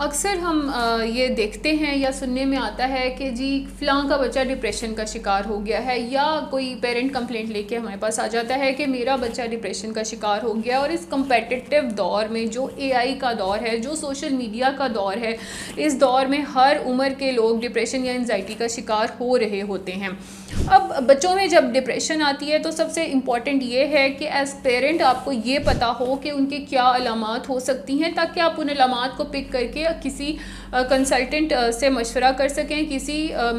अक्सर हम ये देखते हैं या सुनने में आता है कि जी फ़लाँ का बच्चा डिप्रेशन का शिकार हो गया है, या कोई पेरेंट कंप्लेंट लेके हमारे पास आ जाता है कि मेरा बच्चा डिप्रेशन का शिकार हो गया। और इस कम्पेटिटिव दौर में, जो एआई का दौर है, जो सोशल मीडिया का दौर है, इस दौर में हर उम्र के लोग डिप्रेशन या एंजाइटी का शिकार हो रहे होते हैं। अब बच्चों में जब डिप्रेशन आती है तो सबसे इम्पॉर्टेंट ये है कि एज़ पेरेंट आपको ये पता हो कि उनके क्या अलामात हो सकती हैं, ताकि आप उन अलामात को पिक करके किसी कंसल्टेंट से मशवरा कर सकें, किसी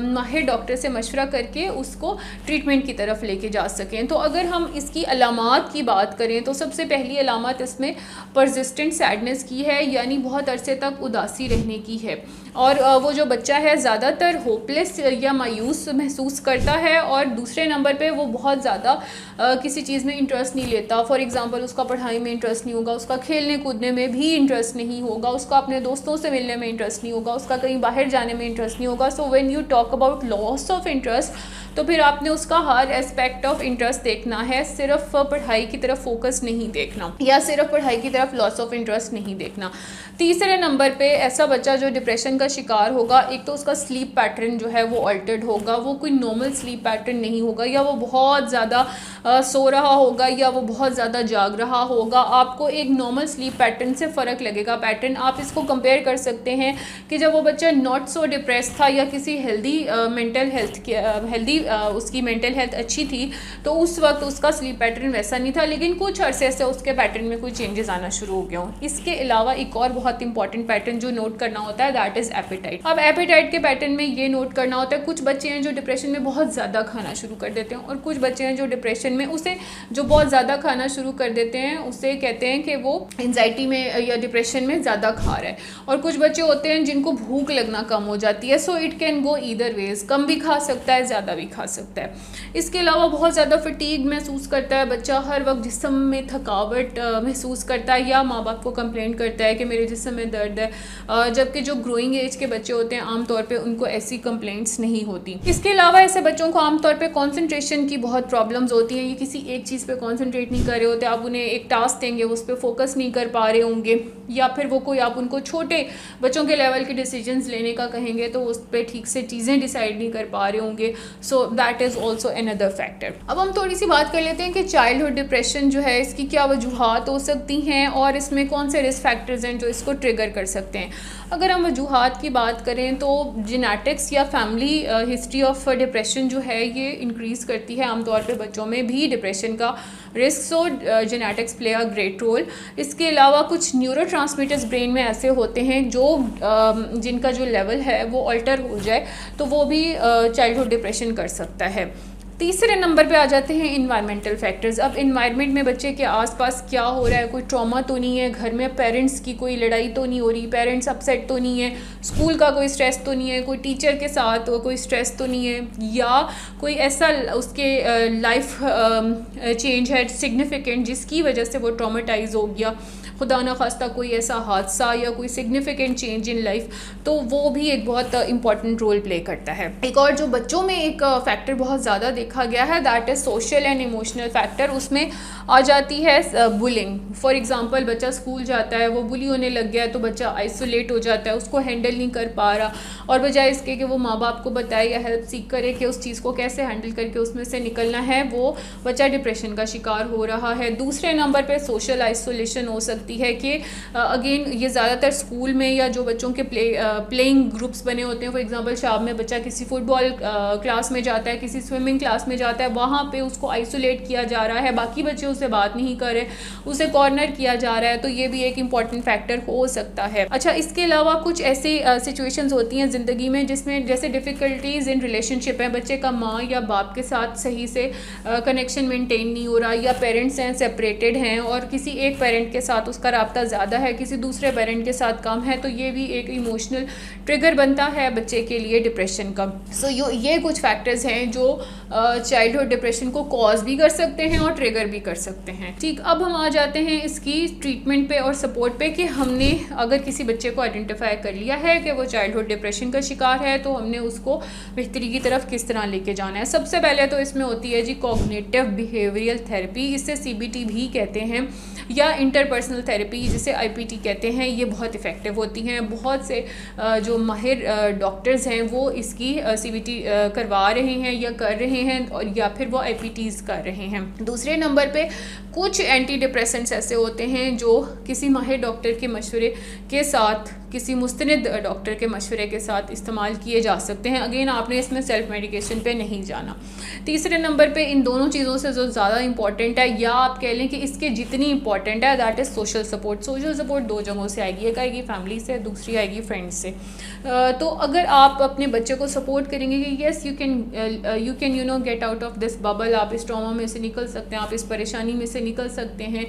माहिर डॉक्टर से मशवरा करके उसको ट्रीटमेंट की तरफ लेके जा सकें। तो अगर हम इसकी अलामात की बात करें तो सबसे पहली अलामत इसमें परसिस्टेंट सैडनेस की है, यानी बहुत अरसे तक उदासी रहने की है। और वो जो बच्चा है ज़्यादातर होपलेस या मायूस महसूस करता है, और दूसरे नंबर पे वो बहुत ज़्यादा किसी चीज़ में इंटरेस्ट नहीं लेता। फॉर एग्ज़ाम्पल उसका पढ़ाई में इंटरेस्ट नहीं होगा, उसका खेलने कूदने में भी इंटरेस्ट नहीं होगा, उसका अपने दोस्तों से मिलने में इंटरेस्ट नहीं होगा, उसका कहीं बाहर जाने में इंटरेस्ट नहीं होगा। So when you talk about loss of interest, तो फिर आपने उसका हर एस्पेक्ट ऑफ इंटरेस्ट देखना है, सिर्फ पढ़ाई की तरफ फोकस नहीं देखना, या सिर्फ पढ़ाई की तरफ लॉस ऑफ इंटरेस्ट नहीं देखना। तीसरे नंबर पे ऐसा बच्चा जो डिप्रेशन का शिकार होगा, एक तो उसका स्लीप पैटर्न जो है वो अल्टर्ड होगा, वो कोई नॉर्मल स्लीप पैटर्न नहीं होगा, या वो बहुत ज़्यादा सो रहा होगा, या वो बहुत ज़्यादा जाग रहा होगा। आपको एक नॉर्मल स्लीप पैटर्न से फ़र्क लगेगा। पैटर्न आप इसको कंपेयर कर सकते हैं कि जब वो बच्चा नॉट सो डिप्रेस था, या किसी हेल्दी मेंटल हेल्थ हेल्दी उसकी मेंटल हेल्थ अच्छी थी, तो उस वक्त उसका स्लीप पैटर्न वैसा नहीं था, लेकिन कुछ अरसे से उसके पैटर्न में कोई चेंजेस आना शुरू हो गया हों। इसके अलावा एक और बहुत इंपॉर्टेंट पैटर्न जो नोट करना होता है, दैट इज़ एपेटाइट। अब एपेटाइट के पैटर्न में ये नोट करना होता है, कुछ बच्चे हैं जो डिप्रेशन में बहुत ज़्यादा खाना शुरू कर देते हैं, और कुछ बच्चे हैं जो डिप्रेशन में उसे जो बहुत ज़्यादा खाना शुरू कर देते हैं उसे कहते हैं कि वो एंजाइटी में या डिप्रेशन में ज़्यादा खा रहा है। और कुछ बच्चे होते हैं जिनको भूख लगना कम हो जाती है। So it can go either ways, कम भी खा सकता है, ज़्यादा भी खा सकता है। इसके अलावा बहुत ज़्यादा फटीग महसूस करता है बच्चा, हर वक्त जिस्म में थकावट महसूस करता है, या माँ बाप को कंप्लेंट करता है कि मेरे जिस्म में दर्द है। जबकि जो ग्रोइंग एज के बच्चे होते हैं आमतौर पे उनको ऐसी कंप्लेंट्स नहीं होती। इसके अलावा ऐसे बच्चों को आमतौर पे कंसंट्रेशन की बहुत प्रॉब्लम्स होती हैं, ये किसी एक चीज़ पे कंसंट्रेट नहीं कर रहे होते। आप उन्हें एक टास्क देंगे, उस पर फोकस नहीं कर पा रहे होंगे, या फिर वो कोई आप उनको छोटे बच्चों के लेवल के डिसीजंस लेने का कहेंगे तो उस पर ठीक से चीज़ें डिसाइड नहीं कर पा रहे होंगे। So that is also another factor. अब हम थोड़ी सी बात कर लेते हैं कि चाइल्डहुड डिप्रेशन जो है इसकी क्या वजूहात हो सकती हैं, और इसमें कौन से रिस्क फैक्टर्स हैं जो इसको ट्रिगर कर सकते हैं। अगर हम वजूहात की बात करें तो जेनेटिक्स या फैमिली हिस्ट्री ऑफ डिप्रेशन जो है ये इंक्रीज़ करती है आमतौर पे बच्चों में भी डिप्रेशन का risk. So genetics play a great role. इसके अलावा कुछ न्यूरोट्रांसमीटर्स ब्रेन में ऐसे होते हैं जो जिनका जो लेवल है वो अल्टर हो जाए तो वो भी चाइल्डहुड डिप्रेशन कर सकता है। तीसरे नंबर पे आ जाते हैं इन्वायरमेंटल फैक्टर्स। अब इन्वायरमेंट में बच्चे के आसपास क्या हो रहा है, कोई ट्रॉमा तो नहीं है, घर में पेरेंट्स की कोई लड़ाई तो नहीं हो रही, पेरेंट्स अपसेट तो नहीं है, स्कूल का कोई स्ट्रेस तो नहीं है, कोई टीचर के साथ कोई स्ट्रेस तो नहीं है, या कोई ऐसा उसके लाइफ चेंज है सिग्निफिकेंट जिसकी वजह से वो ट्रॉमेटाइज हो गया, खुदा न खास्ता कोई ऐसा हादसा या कोई सिग्निफिकेंट चेंज इन लाइफ, तो वो भी एक बहुत इंपॉर्टेंट रोल प्ले करता है। एक और जो बच्चों में एक फैक्टर बहुत ज़्यादा देखा गया है that is social and emotional factor. उसमें आ जाती है बुलिंग। फॉर एग्जांपल बच्चा स्कूल जाता है, वो बुली होने लग गया है तो बच्चा आइसोलेट हो जाता है, उसको हैंडल नहीं कर पा रहा, और बजाय इसके कि वो माँ बाप को बताए या हेल्प सीख करे कि उस चीज़ को कैसे हैंडल करके उसमें से निकलना है, वो बच्चा डिप्रेशन का शिकार हो रहा है। दूसरे नंबर पर सोशल आइसोलेशन हो सकती है कि अगेन ये ज़्यादातर स्कूल में या जो बच्चों के प्लेइंग ग्रुप्स बने होते हैं, फॉर एग्जांपल शाम में बच्चा किसी फुटबॉल क्लास में जाता है, किसी स्विमिंग क्लास में जाता है, वहाँ पे उसको आइसोलेट किया जा रहा है, बाकी बच्चे उससे बात नहीं कर रहे, उसे कॉर्नर किया जा रहा है, तो ये भी एक इम्पॉर्टेंट फैक्टर हो सकता है। अच्छा, इसके अलावा कुछ ऐसी सिचुएशंस होती हैं ज़िंदगी में जिसमें जैसे डिफ़िकल्टीज़ इन रिलेशनशिप है, बच्चे का माँ या बाप के साथ सही से कनेक्शन मेंटेन नहीं हो रहा, या पेरेंट्स हैं सेपरेटेड हैं और किसी एक पेरेंट के साथ उसका राब्ता ज़्यादा है, किसी दूसरे पेरेंट के साथ कम है, तो ये भी एक इमोशनल ट्रिगर बनता है बच्चे के लिए डिप्रेशन का। सो ये कुछ फैक्टर्स हैं जो चाइल्डहुड डिप्रेशन को कॉज भी कर सकते हैं और ट्रिगर भी कर सकते हैं। ठीक, अब हम आ जाते हैं इसकी ट्रीटमेंट पे और सपोर्ट पे कि हमने अगर किसी बच्चे को आइडेंटिफाई कर लिया है कि वो चाइल्डहुड डिप्रेशन का शिकार है तो हमने उसको बेहतरी की तरफ किस तरह लेके जाना है। सबसे पहले तो इसमें होती है जी कॉग्निटिव बिहेवियरल थेरेपी, इससे CBT भी कहते हैं। या इंटरपर्सनल थेरेपी जिसे IPT कहते हैं, ये बहुत इफ़ेक्टिव होती हैं। बहुत से जो माहिर डॉक्टर्स हैं वो इसकी CBT करवा रहे हैं या कर रहे हैं, और या फिर वो IPTs कर रहे हैं। दूसरे नंबर पे कुछ एंटी डिप्रेसेंट्स ऐसे होते हैं जो किसी माहिर डॉक्टर के मशवरे के साथ, किसी मुस्तनिद डॉक्टर के मशवरे के साथ इस्तेमाल किए जा सकते हैं। अगेन आपने इसमें सेल्फ मेडिकेशन पे नहीं जाना। तीसरे नंबर पे इन दोनों चीज़ों से जो ज़्यादा इंपॉर्टेंट है, या आप कह लें कि इसके जितनी इंपॉर्टेंट है, that is social support. Social support दो जगहों से आएगी, एक आएगी फैमिली से, दूसरी आएगी फ्रेंड्स से। तो अगर आप अपने बच्चे को सपोर्ट करेंगे कि yes you can you know get out of this bubble, आप इस ट्रॉमा में से निकल सकते हैं, आप इस परेशानी में से निकल सकते हैं,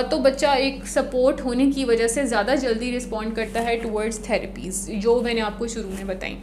तो बच्चा एक सपोर्ट होने की वजह से ज़्यादा जल्दी रिस्पॉन्ड करता है टुवर्ड्स थेरेपीज़, जो मैंने आपको शुरू में बताई।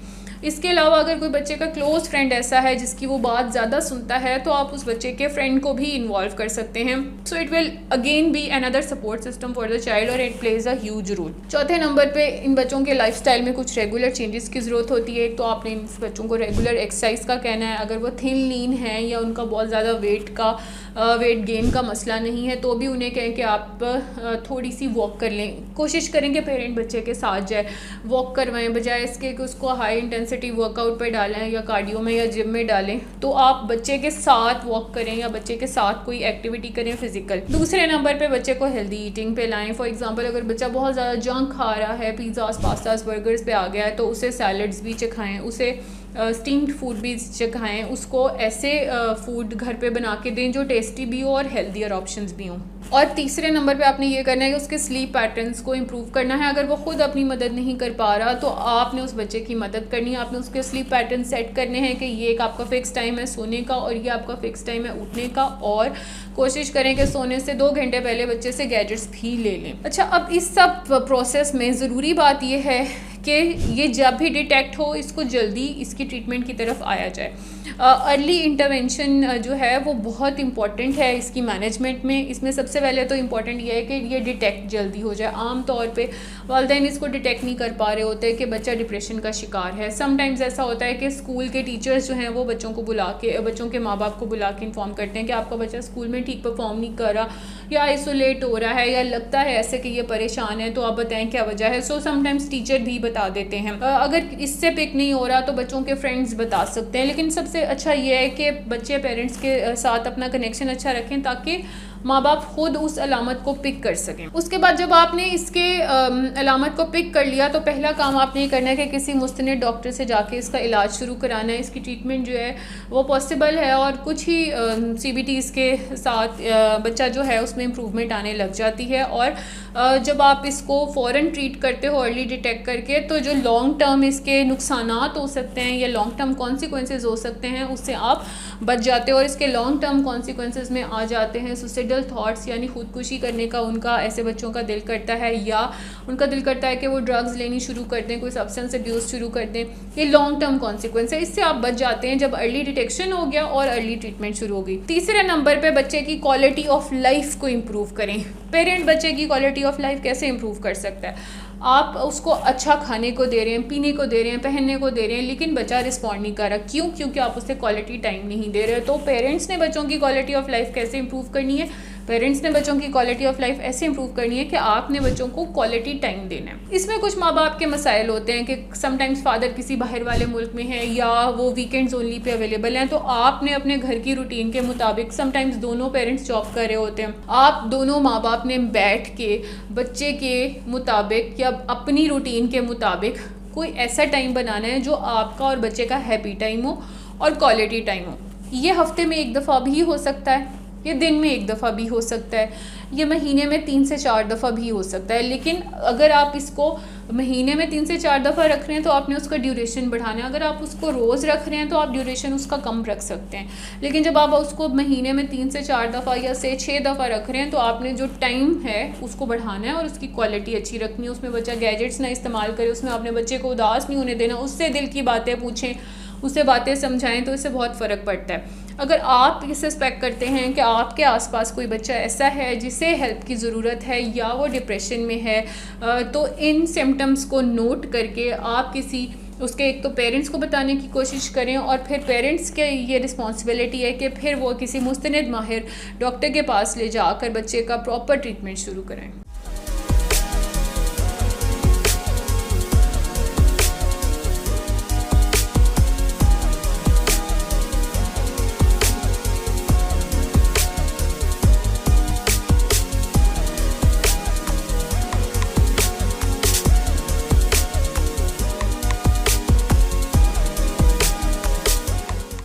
इसके अलावा अगर कोई बच्चे का क्लोज़ फ्रेंड ऐसा है जिसकी वो बात ज़्यादा सुनता है, तो आप उस बच्चे के फ्रेंड को भी इन्वॉल्व कर सकते हैं। So it will again be another support system for the child, और it plays a huge role. चौथे नंबर पे इन बच्चों के लाइफस्टाइल में कुछ रेगुलर चेंजेस की ज़रूरत होती है। तो आपने इन बच्चों को रेगुलर एक्सरसाइज का कहना है। अगर वो थिन लीन है या उनका बहुत ज़्यादा वेट गेन का मसला नहीं है, तो भी उन्हें कहें कि आप थोड़ी सी वॉक कर लें। कोशिश करें कि पेरेंट बच्चे के साथ जाए, वॉक करवाएं, बजाय इसके कि उसको हाई इंटेंसिटी वर्कआउट पे डालें या कार्डियो में या जिम में डालें। तो आप बच्चे के साथ वॉक करें या बच्चे के साथ कोई एक्टिविटी करें फिजिकल। दूसरे नंबर पे बच्चे को हेल्दी ईटिंग पे लाएं। फॉर एग्जांपल अगर बच्चा बहुत ज़्यादा जंक खा रहा है, पिज़्ज़ास, पास्तास, बर्गर्स पे आ गया है, तो उसे सैलड्स भी चखाएँ, उसे स्टीम्ड फूड भी चखाएँ, उसको ऐसे फूड घर पे बना के दें जो टेस्टी भी हो और हेल्दियर ऑप्शंस भी हों। और तीसरे नंबर पे आपने ये करना है कि उसके स्लीप पैटर्न्स को इम्प्रूव करना है। अगर वो खुद अपनी मदद नहीं कर पा रहा, तो आपने उस बच्चे की मदद करनी है। आपने उसके स्लीप पैटर्न सेट करने हैं कि ये एक आपका फ़िक्स टाइम है सोने का और ये आपका फ़िक्स टाइम है उठने का, और कोशिश करें कि सोने से 2 घंटे पहले बच्चे से गैजेट्स भी ले लें। अच्छा, अब इस सब प्रोसेस में ज़रूरी बात यह है कि ये जब भी डिटेक्ट हो, इसको जल्दी इसकी ट्रीटमेंट की तरफ आया जाए। अर्ली इंटरवेंशन जो है वो बहुत इंपॉर्टेंट है इसकी मैनेजमेंट में। इसमें सबसे पहले तो इम्पॉर्टेंट ये है कि ये डिटेक्ट जल्दी हो जाए। आम तौर पे वालिदैन इसको डिटेक्ट नहीं कर पा रहे होते कि बच्चा डिप्रेशन का शिकार है। समटाइम्स ऐसा होता है कि स्कूल के टीचर्स जो हैं वो बच्चों के माँ बाप को बुला के इन्फॉर्म करते हैं कि आपका बच्चा स्कूल में ठीक परफॉर्म नहीं कर रहा, या आइसोलेट हो रहा है, या लगता है ऐसे कि ये परेशान है, तो आप बताएं क्या वजह है। सो समटाइम्स टीचर भी बता देते हैं। अगर इससे पिक नहीं हो रहा तो बच्चों के फ्रेंड्स बता सकते हैं। लेकिन सबसे अच्छा ये है कि बच्चे पेरेंट्स के साथ अपना कनेक्शन अच्छा रखें, ताकि माँ बाप खुद उस अलामत को पिक कर सकें। उसके बाद जब आपने इसके अलामत को पिक कर लिया, तो पहला काम आपने ये करना है कि किसी मुस्तनिद डॉक्टर से जाके इसका इलाज शुरू कराना है। इसकी ट्रीटमेंट जो है वो पॉसिबल है, और कुछ ही CBTs के साथ बच्चा जो है उसमें इम्प्रूवमेंट आने लग जाती है। और जब आप इसको फ़ौरन ट्रीट करते हो अर्ली डिटेक्ट करके, तो जो लॉन्ग टर्म इसके नुकसानात हो सकते हैं या लॉन्ग टर्म कॉन्सिक्वेंसेज हो सकते हैं, उससे आप बच जाते हो। और इसके लॉन्ग टर्म कॉन्सिक्वेंसेज में आ जाते हैं सुसाइडल थॉट्स, यानी खुदकुशी करने का उनका ऐसे बच्चों का दिल करता है, या उनका दिल करता है कि वो ड्रग्स लेनी शुरू कर दें, कोई सब्सटेंस अब्यूज़ शुरू कर दें। ये लॉन्ग टर्म कॉन्सिक्वेंस है, इससे आप बच जाते हैं जब अर्ली डिटेक्शन हो गया और अर्ली ट्रीटमेंट शुरू हो गई। तीसरे नंबर पे बच्चे की क्वालिटी ऑफ लाइफ को इम्प्रूव करें। पेरेंट बच्चे की क्वालिटी ऑफ लाइफ कैसे इम्प्रूव कर सकता है? आप उसको अच्छा खाने को दे रहे हैं, पीने को दे रहे हैं, पहनने को दे रहे हैं, लेकिन बच्चा रिस्पॉन्ड नहीं कर रहा। क्यों? क्योंकि आप उसे क्वालिटी टाइम नहीं दे रहे हो। तो पेरेंट्स ने बच्चों की क्वालिटी ऑफ लाइफ कैसे इंप्रूव करनी है? पेरेंट्स ने बच्चों की क्वालिटी ऑफ लाइफ ऐसे इंप्रूव करनी है कि आपने बच्चों को क्वालिटी टाइम देना है। इसमें कुछ माँ बाप के मसाइल होते हैं कि समटाइम्स फादर किसी बाहर वाले मुल्क में है, या वो वीकेंड्स ओनली पे अवेलेबल हैं, तो आपने अपने घर की रूटीन के मुताबिक, समटाइम्स दोनों पेरेंट्स जॉब कर रहे होते हैं, आप दोनों माँ बाप ने बैठ के बच्चे के मुताबिक या अपनी रूटीन के मुताबिक कोई ऐसा टाइम बनाना है जो आपका और बच्चे का हैप्पी टाइम हो और क्वालिटी टाइम हो। ये हफ्ते में 1 दफ़ा भी हो सकता है, ये दिन में 1 दफ़ा भी हो सकता है, ये महीने में 3 से 4 दफ़ा भी हो सकता है। लेकिन अगर आप इसको महीने में 3 से 4 दफ़ा रख रहे हैं तो आपने उसका ड्यूरेशन बढ़ाना है। अगर आप उसको रोज़ रख रहे हैं तो आप ड्यूरेशन उसका कम रख सकते हैं। लेकिन जब आप उसको महीने में 3 से 4 दफ़ा या से 6 दफ़ा रख रहे हैं तो आपने जो टाइम है उसको बढ़ाना है और उसकी क्वालिटी अच्छी रखनी है। उसमें बच्चा गैजेट्स ना इस्तेमाल करे, उसमें आपने बच्चे को उदास नहीं होने देना, उससे दिल की बातें पूछें, उसे बातें समझाएं, तो इससे बहुत फ़र्क पड़ता है। अगर आप ये सस्पेक्ट करते हैं कि आपके आसपास कोई बच्चा ऐसा है जिसे हेल्प की ज़रूरत है या वो डिप्रेशन में है, तो इन सिम्टम्स को नोट करके आप किसी उसके एक तो पेरेंट्स को बताने की कोशिश करें, और फिर पेरेंट्स के ये रिस्पॉन्सिबिलिटी है कि फिर वो किसी मुस्तनद माहिर डॉक्टर के पास ले जाकर बच्चे का प्रॉपर ट्रीटमेंट शुरू करें।